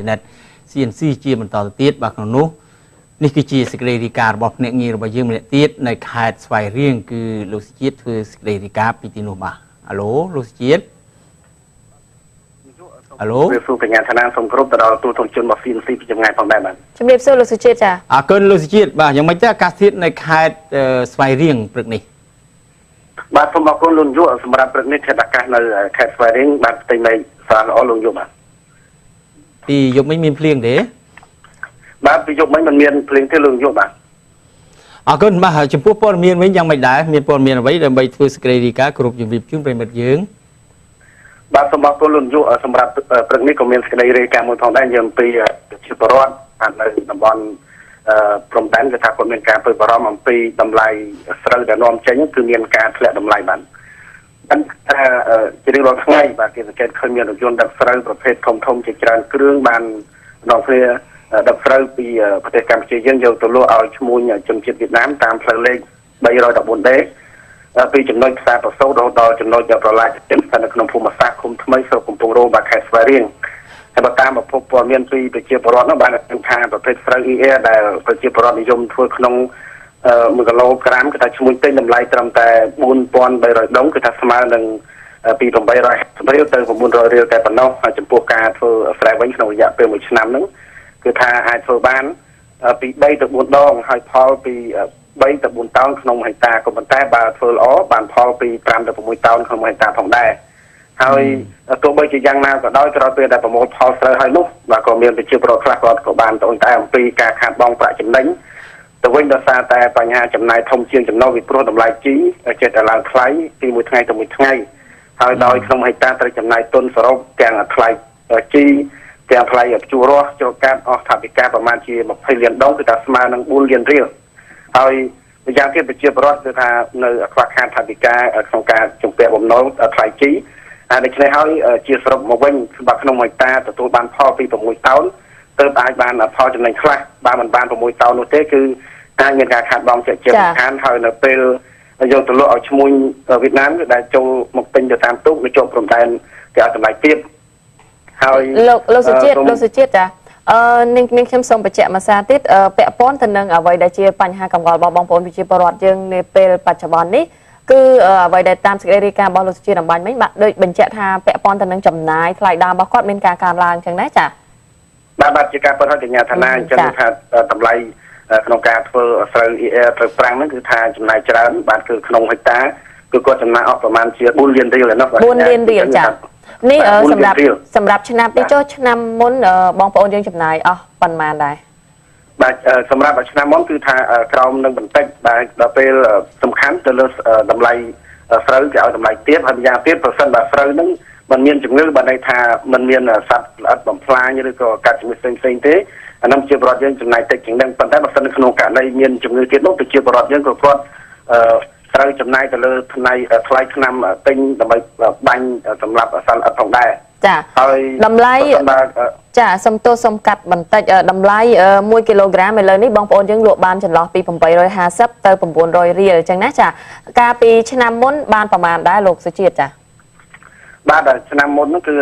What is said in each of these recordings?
net CNC ជាបន្តទៅទៀតបាទក្នុងនោះនេះគឺជាសេចក្តីរាយការណ៍របស់អ្នកងាររបស់យើងម្នាក់ទៀតនៅខេត្តស្វាយរៀងគឺលោកសុជាតិធ្វើសេចក្តីរាយការណ៍ពីទីនោះបាទអាឡូលោកសុជាតិអាឡូវាសួរកញ្ញាឋានៈសូមគោរពទៅដល់ទូតជនរបស់ CNC ពីចម្ងាយផងដែរបាទជំរាបសួរលោកសុជាតិចាអរគុណលោកសុជាតិបាទយ៉ាងម៉េចទៅអាកាសធាតុនៅខេត្តស្វាយរៀងព្រឹកនេះបាទសូមអរគុណលោកយុសម្រាប់ព្រឹកនេះធាតុអាកាសនៅខេត្តស្វាយរៀងបាទផ្ទៃនៃស្អាតល្អលោកយុបាទពីយប់មិញមានភ្លៀងទេបាទពីយប់មិញមិនមានភ្លៀងទេលោកយុបាទអរគុណបាទចំពោះព័ត៌មានវិញយ៉ាងម៉េចដែរមានព័ត៌មានអ្វីដើម្បីធ្វើសេចក្តីរាយការណ៍គ្រប់ជំរាបជូនប្រិមិត្តយើងបាទសូមអរគុណលោកយុសម្រាប់ព្រឹកនេះក៏មានសេចក្តីរាយការណ៍មួយផងដែរយើងពីជាបរដ្ឋនៅតំបន់ព្រំដែនគឺថាគាត់មានការព្រួយបារម្ភអំពីតម្លៃស្រូវដែលនាំចេញគឺមានការធ្លាក់តម្លៃបានថាជារៀងរាល់ថ្ងៃបាទគេសង្កេតឃើញមានរថយន្តដឹកស្រូវប្រភេទធំជាច្រើនគ្រឿងបាននាំគ្នាដឹកស្រូវពីប្រទេសកម្ពុជាយើងយកទៅលក់ឲ្យឈ្មួញជនជាតិវៀតណាមតាមផ្លូវលេខ 314D ពីចំណុចផ្សារប្រសូតរហូតដល់ចំណុចប្រឡាយស្ថិតនៅក្នុងភូមិសាស្ត្រឃុំថ្មីស្រុកកំពង់រោងបាទខេត្តស្វាយរៀងហើយបើតាមប្រភពព័ត៌មានពីប្រជាពលរដ្ឋនោះបានដឹងថាប្រភេទស្រូវ ER ដែលប្រជាពលរដ្ឋនិយមធ្វើក្នុង1គីឡូក្រាមគឺថាឈ្មួញទិញតម្លៃត្រឹមតែ 4,300 ដុងគឺថាស្មើនឹងពី850រៀលទៅ900រៀលតែប៉ុណ្ណោះហើយចំពោះការធ្វើស្រែវិញក្នុងរយៈពេល1ឆ្នាំហ្នឹងគឺថាអាចធ្វើបានពី3ទៅ4ដងហើយផលពី3ទៅ4តោនក្នុង1ហិកតាក៏ប៉ុន្តែបើធ្វើល្អបានផលពី5ទៅ6តោនក្នុង1ហិកតាផងដែរហើយទោះបីជាយ៉ាងណាក៏ដោយក្រោយពេលដែលប្រមូលផលស្រូវហើយនោះបាទក៏មានប្រជាពលរដ្ឋខ្លះគាត់ក៏បានត្អូញត្អែអំពីការខាតបង់ប្រាក់ចំណេញទៅវិញដោយសារតែបញ្ហាចំណាយធំជាងចំណូលពីព្រោះតម្លៃជីចេះតែឡើងថ្លៃពីមួយថ្ងៃទៅមួយថ្ងៃហើយដោយក្នុង1ហិកតាត្រូវចំណាយទុនសរុបទាំងថ្លៃជីទាំងថ្លៃភ្ជួររាស់ចូលកាត់អស់ថវិកាប្រមាណជា20លានដុល្លារគឺថាស្មើនឹង4លានរៀលហើយម្យ៉ាងទៀតប្រជាពលរដ្ឋគឺថានៅខ្វះខាតថវិកាក្នុងការជំពាក់បំណុលថ្លៃជីដូច្នេះហើយជាសរុបមកវិញបើក្នុង1ហិកតាទទួលបានផលពី6តោនទើបអាចបានផលចំណេញខ្លះបើមិនបាន6តោននោះទេគឺអាចមានការខាតបង់ជាសំខាន់ហើយនៅពេលយកទៅលក់ឲ្យឈ្មួញវៀតណាមគឺដែលចូលមកទិញទៅតាមទូកនៅជាប់ព្រំដែនគេឲ្យតម្លៃទាបហើយលោកសុជាតិចានឹងខ្ញុំសូមបញ្ជាក់មួយសារទៀតពាក់ព័ន្ធទៅនឹងអ្វីដែលជាបញ្ហាកង្វល់របស់បងប្អូនប្រជាពលរដ្ឋយើងនាពេលបច្ចុប្បន្ននេះគឺអ្វីដែលតាមសេចក្តីរាយការណ៍របស់លោកសុជាតិអំបញ្ញមិញបាទដូចបញ្ជាក់ថាពាក់ព័ន្ធទៅនឹងចំណាយថ្លៃដើមរបស់គាត់មានការកើនឡើងចឹងណាចាបាទជាការពិតហើយកញ្ញាឋានៈអញ្ចឹងថាតម្លៃក្នុងការធ្វើស្រូវ ER ត្រូវប្រាំងហ្នឹងគឺថាចំណាយច្រើនបាទគឺក្នុងហិកតាគឺគាត់ចំណាយអស់ប្រមាណជា4លានរៀលឯនោះ4លានរៀលចានេះសម្រាប់ឆ្នាំនេះចុះឆ្នាំមុនបងប្អូនយើងចំណាយអស់ប៉ុន្មានដែរបាទសម្រាប់ឆ្នាំមុនគឺថាក្រោមនឹងបន្តិចបាទដល់ពេលសំខាន់ទៅលើតម្លៃស្រូវគេឲ្យតម្លៃទាបហើយម្យ៉ាងទៀតប្រសិនបើស្រូវហ្នឹងมันមានជំងឺបានន័យថាมันមានសត្វល្អិតបំផ្លាញឬក៏កាត់ជំងឺផ្សេងទេអានោះជាបរិវត្តយើងចំណាយតិចជាងហ្នឹងប៉ុន្តែបើសិននៅក្នុងករណីមានជំងឺទៀតនោះជាបរិវត្តយើងក៏គាត់ត្រូវចំណាយទៅលើថ្លៃថ្នាំទិញដើម្បីបាញ់សម្រាប់សត្វល្អិតផងដែរចាហើយតម្លៃចាសំទោសសំកាត់បន្តិចតម្លៃ1គីឡូក្រាមឥឡូវនេះបងប្អូនយើងលក់បានចន្លោះពី850ទៅ900រៀលអញ្ចឹងណាចាកាលពីឆ្នាំមុនបានប្រមាណដែរលោកសុជាតិចាបាទឆ្នាំមុនហ្នឹងគឺ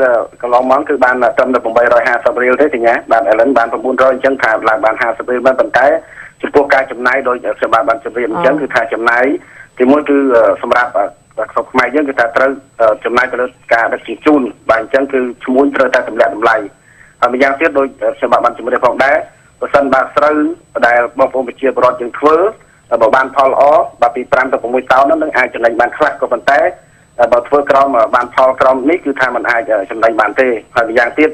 កន្លងមកគឺបានត្រឹមតែ850រៀលទេកញ្ញាបាទឥឡូវបាន900អញ្ចឹងថាឡើងបាន50រៀលបានប៉ុន្តែចំពោះការចំណាយដោយខ្ញុំបានជម្រាបអញ្ចឹងគឺថាចំណាយទីមួយគឺសម្រាប់ស្រុកខ្មែរយើងគឺថាត្រូវចំណាយទៅលើការដឹកជញ្ជូនបាទអញ្ចឹងគឺឈ្មួញត្រូវតែទម្លាក់តម្លៃហើយម្យ៉ាងទៀតដោយខ្ញុំបានជម្រាបផងដែរបើសិនបើស្រូវដែលបងប្អូនប្រជាពលរដ្ឋយើងធ្វើបើបានផលល្អបាទពី5ទៅ6តោនហ្នឹងអាចចំណេញបានខ្លះក៏ប៉ុន្តែបើធ្វើក្រោមបានផលក្រោមនេះគឺថាมันអាចចំណេញបានទេហើយម្យ៉ាងទៀត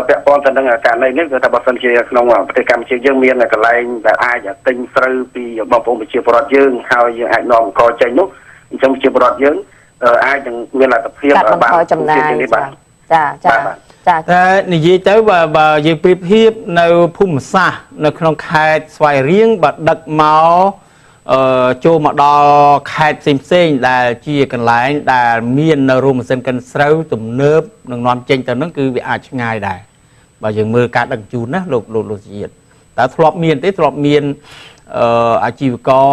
ពាក់ព័ន្ធទៅនឹងករណីនេះគឺថាបើសិនជាក្នុងប្រទេសកម្ពុជាយើងមានកន្លែងដែលអាចទិញស្រូវពីបងប្អូនប្រជាពលរដ្ឋយើងហើយយើងអាចនាំអង្គចេញនោះអញ្ចឹងប្រជាពលរដ្ឋយើងអាចនឹងមានលទ្ធភាពបានចំណាយចាតែនិយាយទៅបើយើងប្រៀបធៀបនៅភូមិសាស្ត្រនៅក្នុងខេត្តស្វាយរៀងបើដឹកមកចូលមកដល់ខេត្តផ្សេងដែលជាកន្លែងដែលមាននៅរោងម៉ាស៊ីនកិនស្រូវទំនើបនឹងនាំចេញទៅនឹងគឺវាអាចឆ្ងាយដែរបើយើងមើលការដឹកជញ្ជូនណាលោកជាតិតើធ្លាប់មានទេធ្លាប់មានអាជីវករ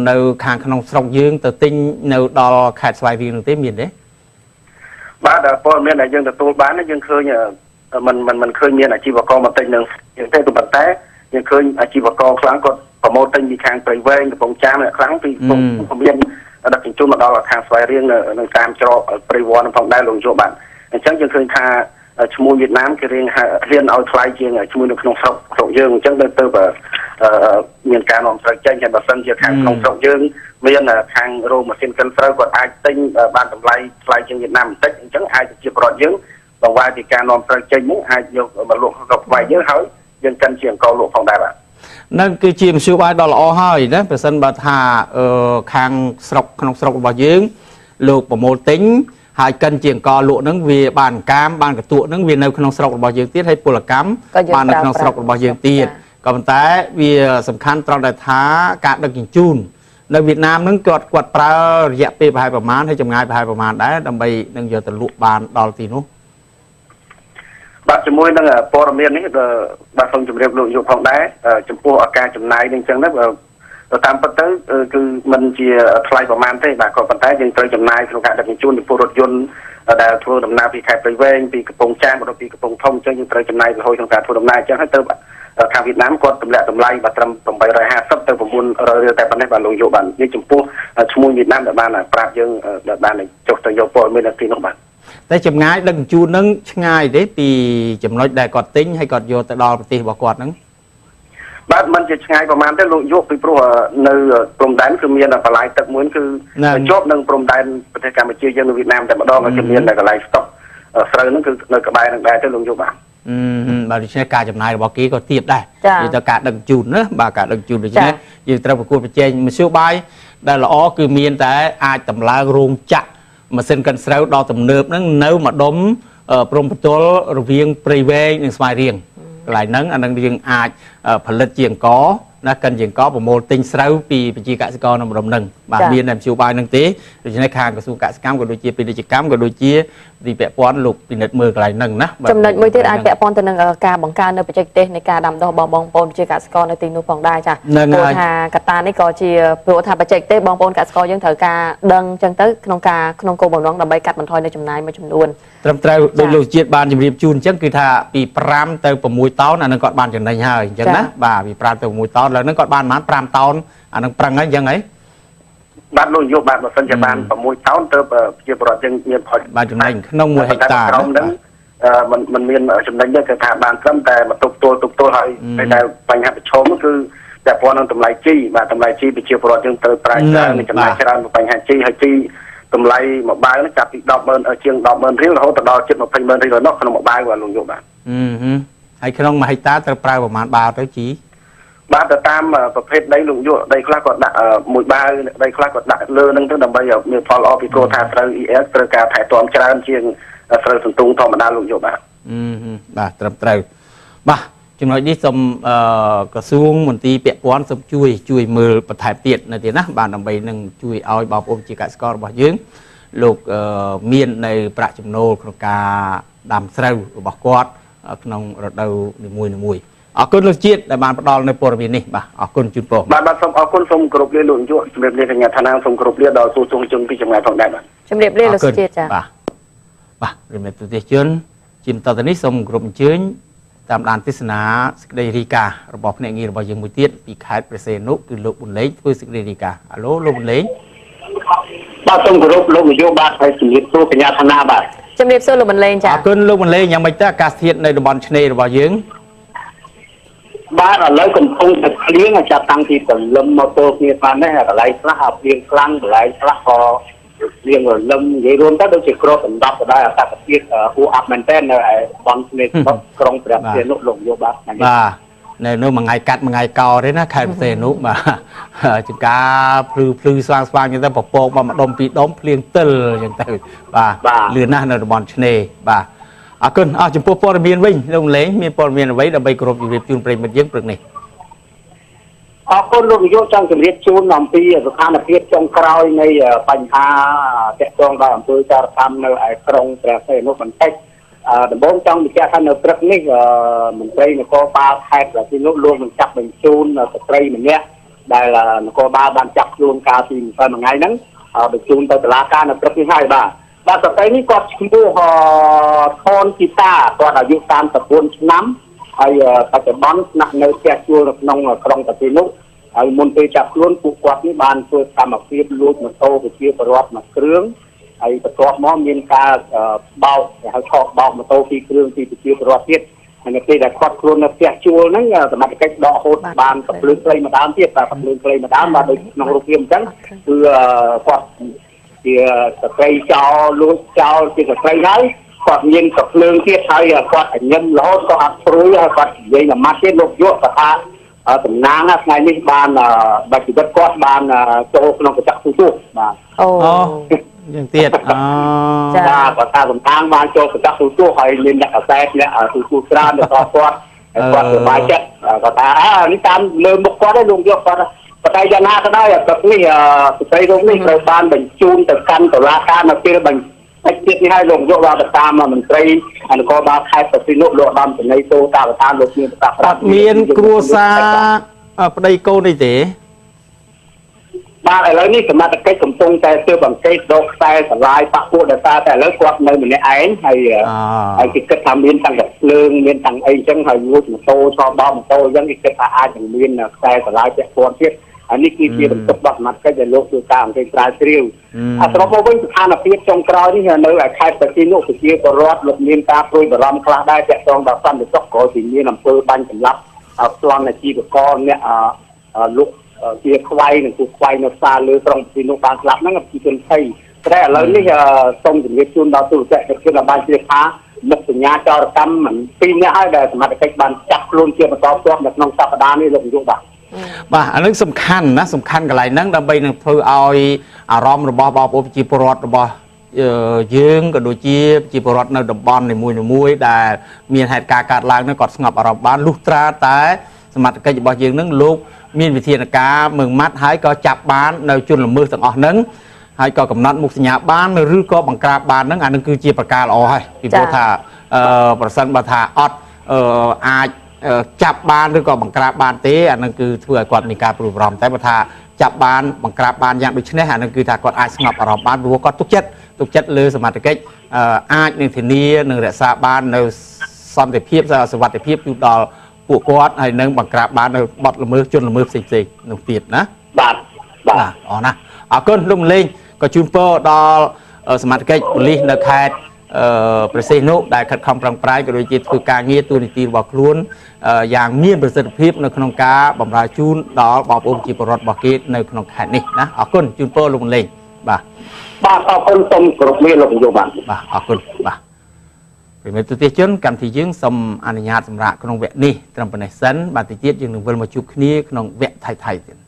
នៅខាងក្នុងស្រុកយើងទៅទិញនៅដល់ខេត្តស្វាយរៀងនោះទេមានទេបាទព័ត៌មានដែលយើងទទួលបានយើងឃើញ มันเคยมีอาชีพกรมาติงหนึ่งอย่างเช่นตัวบัตรแต่ยังเคยอาชีพกรครั้งก็ประโมทติงมีทางไปเว้งกับปงจ้าเนี่ยครั้งที่ผมเรียนระดับจุดมาดอลทางสายเรียงในการจอบปริวารของได้ลงโจบันอย่างเช่นยังเคยทาชั่วโมงเวียดนามคือเรียนเอาทลายเชียงชั่วโมงในขนมสกยืงจังเดินเติบมีการออมใส่ใจกันแบบสั้นเชียงทางขนมสกยืงมีทางโรมาเซนกันเตอร์กดไอติงบ้านทำลายทลายเชียงเวียดนามแต่จังไอจะจีบรอดยืงบางวันที่การออมใส่ใจมุ้งไอยกมาลงกับไว้เยอะเฮ้ยยังกันเชียงเกาหลงของได้แบบนั่นคือจีมชื่อว่าดอลลาร์ให้นะเป็นสันบัตหาคางสกขนมสกบ่ยืงลูกประโมติงหายกันเจียงกอลุนังวีบานกามบานกระตุนังวีในขนมสกบ่ยืงตีให้ปุรกรรมบานในขนมสกบ่ยืงตีก็มันแต่วีสำคัญตอนแต่ท้าการดักกินจูนในเวียดนามนั่งกดกวดปลาระยะปีภายประมาณให้จำง่ายภายประมาณได้ดำไปนั่งเยอะแต่ลุบานดอลตีนู้บางจมูกนั่งปอร์เมียนนี่บางคนจมูกลุยอยู่ของได้จมูกอาการจำนายยังจังนั้นตามปัจจัยคือมันจะทลายประมาณเท่าไหร่ก็ปัจจัยยังเคยจำนายโครงการดักจูนในพวกรถยนต์แต่ทัวร์ดำน้ำปีไข่ไปเว้งปีกระโปรงแจ้งบริปีกระโปรงท่องจังยังเคยจำนายไปโดยโครงการทัวร์ดำน้ำจังให้เติมทางเวียดนามก็ตำแหน่งตำไลบัตรตำใบราย5ซับเติมผมบุญเรือแต่ปัจจัยบางลงโยบันนี่จมูกชั่วโมงเวียดนามแต่บ้านปราบยังบ้านในจกตะโยปอไม่ได้ตีนกบันแต่จำง่ายดังจูนึงง่ายได้ปีจำน้อยได้กอดติ้งให้กอดโยแต่ดอลตีบอกกอดนั้นบ้านมันจะง่ายประมาณได้ลงโยกไปเพราะในกรมแดนคือมีอะไรปลายตัดม้วนคือจบหนึ่งกรมแดนประเทศกัมพูชียังในเวียดนามแต่มาดองก็จะมีอะไรกับไลฟ์สต็อกสระนั่นคือในกระบายนั่นได้ได้ลงโยกบ้างบางทีใช้การจำนายบอกกี้ก็เทียบได้ยืนตะการดังจูนนะบางการดังจูนเลยใช่ไหมยืนตะประกวดไปเจนมาชิวใบได้ละอ๋อคือมีแต่อาจตำลาโรงจักมาเซ็นกันเสาดอตำเนิบนั่งเนื้อมาดมปรมประตูระเวียงปริเวณหนึ่งสมัยเรียงหลายนั่งอันนั้นเรียงอาจผลิตเจียงก้อนะกันเจียงก้อประโมทติงเสาปีปัจจัยกสิกรนำรำหนึ่งบางเบียนนำชิวบายนั่งตีโดยในคางกระทรวงกสิกรรมก็โดยเจียปีดิจิกรรมก็โดยเจียดีแปะป้อนลูกปีเน็ตมือหลายนั่งนะจำนวนมือที่อาจแปะป้อนตัวหนึ่งการบังการในปัจจัยเตในการดำดอกบองปนปัจจัยกสิกรในตีนูฟองได้จ้ะตัวทากตานี่ก็เจียตัวทาปัจจัยเตบองปนกสิกรยังเถอะการดังจังเตขนมกาขนมโกบองน้องดำใบกัดมันทอยในจำนายมาจำนวนตรำเตาโดยลูกเจียบานจำเรียบจูนจังคือถ้าปีพรำเตาประมวยต้อนอันนั้นก็บานจังได้ยังจังนะบ่าปีพรำเตาประมวยต้อนแล้วนั่นก็บานมันพรำต้อนอันนั้นปรังนั้นยังไงบ้านลุยโยบ้านมาสัญญาบ้านประมวยต้อนเติบเจียบรอดยังมีพอบ้านจังได้ขนมมวยเฮกตาร์มันมีจำได้ยังคือทางบ้านซ้ำแต่มาตุกตัวให้แต่ปัญหาประชมก็คือแต่พอนั่งตำไลจี้มาตำไลจี้ไปเจียบรอดยังเติบปลายในจำนายชราปัญหาจี้ให้จี้ตำไลมาบายแล้วจับอีกดอกเมินเชียงดอกเมินเรียงเราแต่ดอกจิตมาพันเมินเรียงเรานอกขนมมาบายกว่าลุงโยบ้านไอ้ขนมมาให้ตาเติบปลายประมาณบาทเท่าจีบ้านแต่ตามประเภทได้ลุงโยได้คลาก็ดักมวยบายได้คลาก็ดักเลื่อนนั่งทั้งดำใบมีพอลอพิโกทาเตอร์อีเอสเตอร์การถ่ายตอมชราเชียงเตอร์สุนทรงธรรมดาลุงโยบ้านบ้าตรำเตาบ้าจำนวนที่สมกระทรวงมนตรีเปียป้อนสมช่วยมือประทายเตียดในที่นะบ้านดำใบหนึ่งช่วยเอาบาปอมจิกาสกอร์บ่ยืงลูกเมียนในประจำโนโครงการดำเสาบอกกอดขนมรถเดาหนึ่งมวยออกคนลูกจีดในบ้านประดอลในปรมีนี่บ้าออกคนจุดโป่งบ้านสมออกคนสมกรุบเรียนลุงโยสำเร็จเรียนงานธนาสมกรุบเรียนดาวสู้ทรงจงพิจารณาทองได้บ้างสำเร็จเรียนลูกจีดจ้ะบ้าเรียนแบบตัวเจียนจิมตอนนี้สมกรุบเชื้อตามด่านทิศนาสกเดริการะบบเนี่ยงี้ระบบยังมือเตี้ยปีขายเปอร์เซ็นต์นุคือลูกบุญเล็กคือสกเดริกาฮัลโหลลูกบุญเล็กบ้านสมกรุบลูกโยบ้านไปสำเร็จสู้ปัญญาธนาบ้านสำเร็จสู้ลูกบุญเล็กจ้ะขึ้นลูกบุญเล็กยังไม่ได้การเทียนในระบบชนีระบบยืงบ้านอะไรก็คงจะเลี้ยงจับตังที่ตลมมอเตอร์มีการได้อะไรพระหับเลี้ยงครั้งอะไรพระคอเรียงลมใหญ่รวมทั้งโดยเฉพาะสำหรับได้การเทียบผู้อัพแมนเทนในบอลในกรงเปรียบเทียบนุลงโยบัสในนู้นมังไงกัดมังไงกอได้นะใครเตนุมาจุกาพลือสว่างอย่างแต่ปกโปกมาดมปีดมเพลียงเตลอย่างแต่เรือหน้าในบอลชเนบ่าขึ้นจมพูปอร์เมียนวิ่งลงเล้งมีปอร์เมียนไว้ดับใบกรบอยู่ในจูนเปรย์มันยังปรึกนี่คนลุงโยจังจะเรียกจูนนำปีสุขานาเพียรจงคราวในปัญหาแกะจงได้อำเภอจารทำในกรงแต่เสนุมันเทคแต่บางจังมีแค่ท่านในปรึกนี่มันไปในก็ปลาแทกแต่ที่นู้นรวมมันจับเป็นจูนสเปรย์มันเนี้ยได้ละก็บาบันจับจูนกาทีมไปมันไงนั้นเป็นจูนไปตลาดการในปรึกที่ให้บ้า បាទស្ត្រីនេះគាត់ឈ្មោះថនគីតាគាត់អាយុ34ឆ្នាំហើយបច្ចុប្បន្នស្នាក់នៅផ្ទះជួលនៅក្នុងក្រុងប្រទេសនោះហើយមុនពេលចាប់ខ្លួនពួកគាត់នេះបានធ្វើកម្មភាពលួចម៉ូតូប្រជាពលរដ្ឋមួយគ្រឿងហើយបន្ទាប់មកមានការបោកគេហៅឆោតបោកម៉ូតូពីរគ្រឿងពីប្រជាពលរដ្ឋទៀតហើយនៅពេលដែលគាត់ខ្លួននៅផ្ទះជួលហ្នឹងសមត្ថកិច្ចដកហូតបានកំភ្លើងខ្លីម្ដងទៀតតែកំភ្លើងខ្លីម្ដងបាទដូចក្នុងរូបភាពអញ្ចឹងគឺគាត់ជាស្ត្រីចោលលួចចោលជាស្ត្រីហើយគាត់មានកំភ្លើងទៀតហើយគាត់ញឹមរហូតគាត់អត់ព្រួយហើយគាត់និយាយមួយម៉ាត់ទៀតលោកយកគាត់ថាតំណាងថ្ងៃនេះបានបាច់ជីវិតគាត់បានចូលក្នុងកញ្ចក់ទូទស្សន៍បាទអូយ៉ាងទៀតចាគាត់ថាតំណាងបានចូលកញ្ចក់ទូទស្សន៍ហើយមានអ្នកកសែតអ្នកទូទស្សន៍ច្រើនទៅគាត់គាត់សប្បាយចិត្តគាត់ថានេះតាមលើមុខគាត់ឯងលោកយកគាត់ប៉ុន្តែយ៉ាងណាក៏ដោយគាត់នេះស្ត្រីរូបនេះត្រូវបានបញ្ជូនទៅកាន់តុលាការនៅពេលបញ្ជាក់ទៀតនេះឲ្យលោកយកទៅតាមមន្ត្រីអនុកលបាលខេត្តប្រសិទ្ធនុលោកដំចំណៃតោតាប្រធានលោកមានប្រសាសន៍អត់មានគ្រួសារប្តីកូននេះទេបាទឥឡូវនេះសមត្ថកិច្ចកំពុងតែធ្វើបង្កេតរកខ្សែស្រឡាយបាក់ពួកដោយសារតែឥឡូវគាត់នៅម្នាក់ឯងហើយគេគិតថាមានទាំងភ្លើងមានទាំងអីចឹងហើយលួចម៉ូតូឆោបបោកម៉ូតូអញ្ចឹងគេគិតថាអាចនឹងមានខ្សែស្រឡាយពាក់ព័ន្ធទៀតហើយនេះគឺជាបន្ទុករបស់សមត្ថកិច្ចដែលលោកធ្វើការអង្គស្រាវជ្រាវសរុបមកវិញស្ថានភាពចុងក្រោយនេះនៅឯខេត្តប្រសិទ្ធនុប្រជាពលរដ្ឋលោកមានការព្រួយបារម្ភខ្លះដែរទាក់ទងដល់សន្តិសុខក្រោយពីមានអំពើបាញ់សម្លាប់ប្លន់អាជីវករអ្នកលោកជាខ្វៃនិងគូខ្វៃនៅផ្សារលើក្រុងប្រសិទ្ធនុបានស្លាប់ហ្នឹងប្រជាជនភ័យតែឥឡូវនេះសូមជម្រាបជូនដល់ទូរទស្សនិកជនដែលបានជ្រាបថាមុខសញ្ញាចោរកម្មមិន2នាក់ហើយដែលសមត្ថកិច្ចបានចាប់ខ្លួនជាបន្តបន្ទាប់នៅក្នុងសប្តាហ៍នេះលោកនាយកបាទអានឹងសំខាន់ណាសំខាន់កន្លែងហ្នឹងដើម្បីនឹងធ្វើឲ្យអារម្មណ៍របស់បងប្អូនប្រជាពលរដ្ឋរបស់យើងក៏ដូចជាប្រជាពលរដ្ឋនៅតំបន់នីមួយៗដែលមានហេតុការណ៍កើតឡើងហ្នឹងគាត់ស្ងប់អារម្មណ៍បានលុះត្រាតែសមត្ថកិច្ចរបស់យើងហ្នឹងលោកមានវិធានការមើងម៉ាត់ហើយក៏ចាប់បាននៅជនល្មើសទាំងអស់ហ្នឹងហើយក៏កំណត់មុខសញ្ញាបានឬក៏បង្ក្រាបបានហ្នឹងអានឹងគឺជាប្រការល្អហើយពីព្រោះថាប្រសិនបើថាអត់អាចចាប់បានឬក៏បង្ក្រាបបានទេអានឹងគឺធ្វើឲ្យគាត់មានការព្រួយបារម្ភតែបើថាចាប់បានបង្ក្រាបបានយ៉ាងដូចនេះអានឹងគឺថាគាត់អាចស្ងប់អារម្មណ៍បានព្រោះគាត់ទុកចិត្តលើសមត្ថកិច្ចអាចនឹងធានានឹងរក្សាបាននៅសន្តិភាពសុវត្ថិភាពជូនដល់ពួកគាត់ហើយនឹងបង្ក្រាបបាននៅបទល្មើសជនល្មើសផ្សេងៗនោះទៀតណាបាទអរណាអរគុណលោកម្លេងក៏ជូនពរដល់សមាជិកប៉ូលីសនៅខេត្តប្រសិទ្ធនុដែលខិតខំប្រឹងប្រែងក៏ដូចជាធ្វើការងារទូនីតិរបស់ខ្លួនយ៉ាងមានប្រសិទ្ធភាពនៅក្នុងការបម្រើជូនដល់បងប្អូនជាពលរដ្ឋរបស់គេនៅក្នុងខេត្តនេះណាអរគុណជូនពរលោកម្លេងបាទអរគុណសូមគោរពលាលោកនាយកបាទអរគុណបាទពីមេទស្សនិកជនកម្មវិធីយើងសូមអនុញ្ញាតសម្រាប់ក្នុងវគ្គនេះត្រឹមប៉ុណ្ណេះសិនបាទតិចទៀតយើងនឹងវិលមកជួបគ្នាក្នុងវគ្គថៃៗទៀត